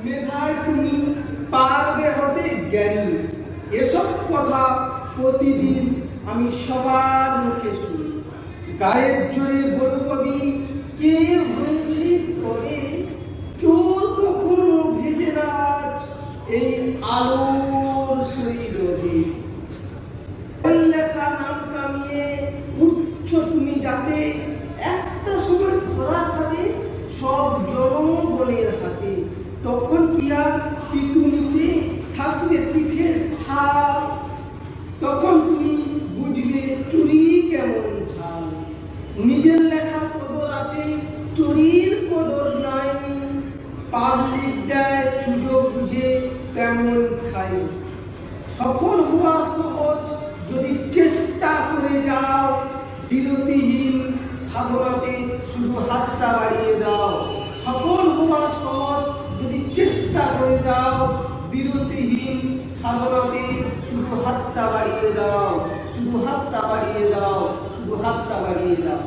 মেধায় তুমি পারবে হতে জ্ঞানী। এসব কথা প্রতিদিন আমি সবার মুখে শুনি। গায়ের জোরে বড় কবি কে হয়েছে করে, চোর কখনো ভেজে নাচ এই আলোর সৈরহে। লেখা নাম কামিয়ে উচ্চ তুমি যাতে, একটা সময় ধরা খাবে সব জনগণের হাতে। তখন কি আর পিটুনিতে থাকবে পিঠের ছাপ, তখন তুমি বুঝবে চুরি কেমন ঝাল। নিজের লেখা কদর আছে, চুরির কদর নাই। পাবলিক দেয় সুযোগ বুঝে তেমন খাই। সফল হওয়া সহজ যদি চেষ্টা করে যাও, বিরতিহীন সাধনাতে শুধু হাতটা বাড়িয়ে দাও। সফল হওয়া সহজ যদি চেষ্টা করে যাও, বিরতিহীন সাধনাতে শুধু হাতটা বাড়িয়ে দাও, শুধু হাতটা বাড়িয়ে দাও, শুধু হাতটা বাড়িয়ে দাও।